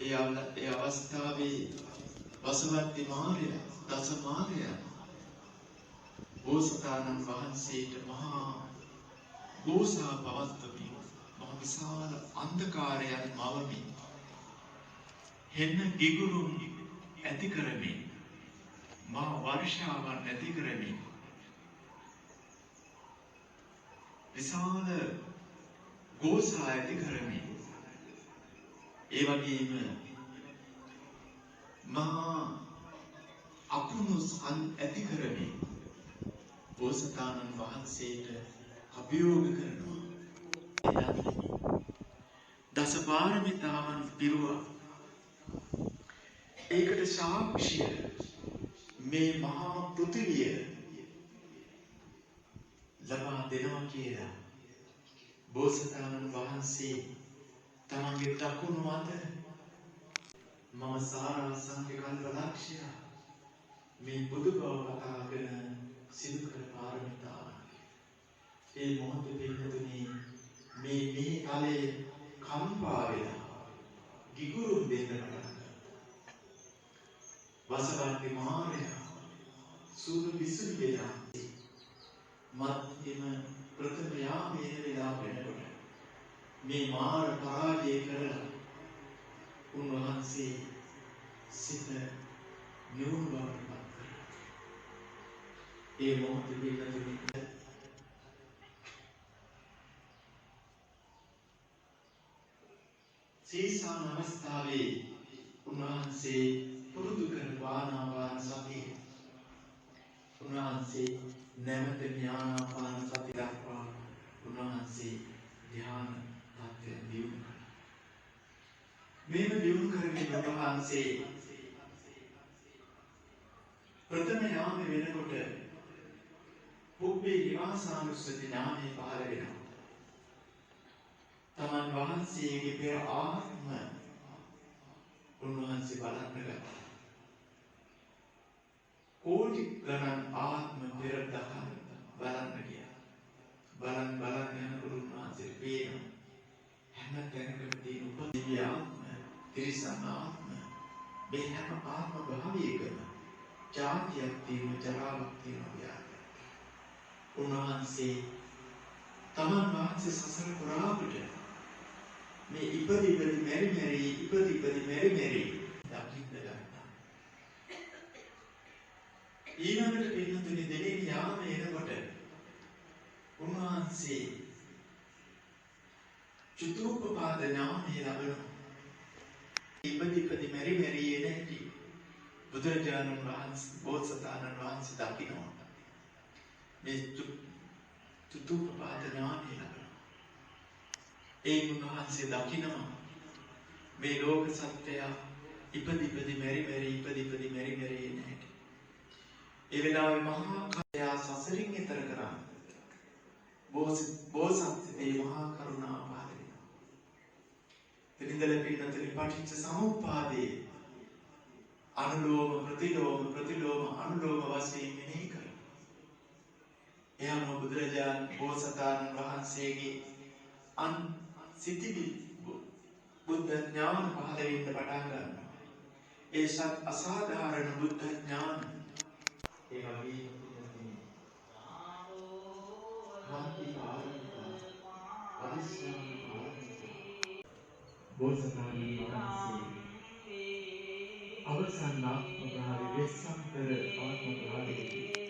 ඒ අවස්ථාවේ වසවර්ති මාරයා දස මාරයා බෝසතාණන් වහන්සේට මහා ගෝසා පවත්වමින් මහ විශාල අන්ධකාරයක් මවමින් හෙන්න ගිගුරුම් ඇති කරමින් මහා වර්ෂාවන් ඇති කරමින් විශාල ගෝසා ඇති කරමින් ඒ වගේම මහා අකුණු ඇති කරමින් බෝසතාණන් වහන්සේට අභියෝග කරනවා. දස පාරමිතාවන් පිරුවා. ඒකට සාක්ෂිය මේ මහා පෘථිවිය ලබා දෙනවා කියලා බෝසතාණන් වහන්සේ තමන්ගේ දකුණු අත මම සාරාංශක කල්පලක්ෂය මේ බුදු බව කතාගෙන සිදු කළ පාරමිතාවන්. ඒ මොහොතේ පිළිතුරුනේ මේ තලයේ කම්පා වෙලා ගිගුරුම් දෙන්න පටන් ගත්තා. වසවර්ති මාරයා සූදු විසුරු වෙලා මධ්‍යම ප්‍රථම යාමයේ වෙලා වෙනකොට මේ මාර පරාජය කරලා උන්වහන්සේ සිත නිවුණු බවට පත් කරා. ඒ මොහොතේ පිළිතුරුනේ සීසාන අවස්ථාවේ උන්වහන්සේ පුරුදු කරන ආනාපාන සතිය උන්වහන්සේ නැවත ඥානාපාන සතිය දක්වා උන්වහන්සේ ධ්‍යාන tattya දියුණු කළා. මේව දියුණු කරගෙන උන්වහන්සේ ප්‍රථම යාමේ වෙනකොට පුබ්බේ නිවාසානුස්සති ඥානෙ පහළ වෙනවා. තමන් වහන්සේගේ පෙර ආත්ම උන්වහන්සේ බලන්න ගත්තා. කෝටි ගණන් ආත්ම පෙර දහම් බලන්න ගියා. බලන් යනකොට උන්වහන්සේට පේනවා හැම තැනකම තියෙන උපදිව්‍ය ආත්ම, තිරිසන් ආත්ම, මේ හැම ආත්ම භාවයකම ජාතියක් තියෙන, ජරාවක් තියෙන විදියට. උන්වහන්සේ තමන් වහන්සේ සසර පුරාවට මේ ඉපදි මෙරි මෙරි දකින්න ගත්තා. ඊළඟට පින්නතුනි දෙලේ යාමේ එනකොට උන්වහන්සේ චතුප්පපාද ඥානය ලැබෙනවා. ඉපදි මෙරි එන හැටි බුදුරජාණන් වහන්සේ බෝසතාණන් වහන්සේ දකිනවා. මේ චතුප්පපාද ඥානය ලැබෙනවා. ඒ උන්වහන්සේ දකිනවා මේ ලෝක සත්‍යය ඉපදි මෙරි එන හැටි. ඒ වෙලාවේ මහා කයා සසරින් ඈතර කරා. බෝසත්ත්වයේ මහා කරුණාව පහළ වෙනවා. එනිදල පින්නතේ පටිච්ච සමුප්පාදේ අනුලෝම ප්‍රතිලෝම අනුලෝම වශයෙන් මෙනෙහි කරනවා. එයාම බුදුරජාණන් බෝසතාණන් වහන්සේගේ සිතිවිලි බුද්ධ ඥාන පහළ වෙන්න පටන් ගන්නවා. ඒ අසාධාරණ බුද්ධ ඥාන ඒ වගේ බෝසතාණන් වහන්සේ අවසන් ආත්ම භාවයේ වෙස්සන්තර ආත්ම භාවයේ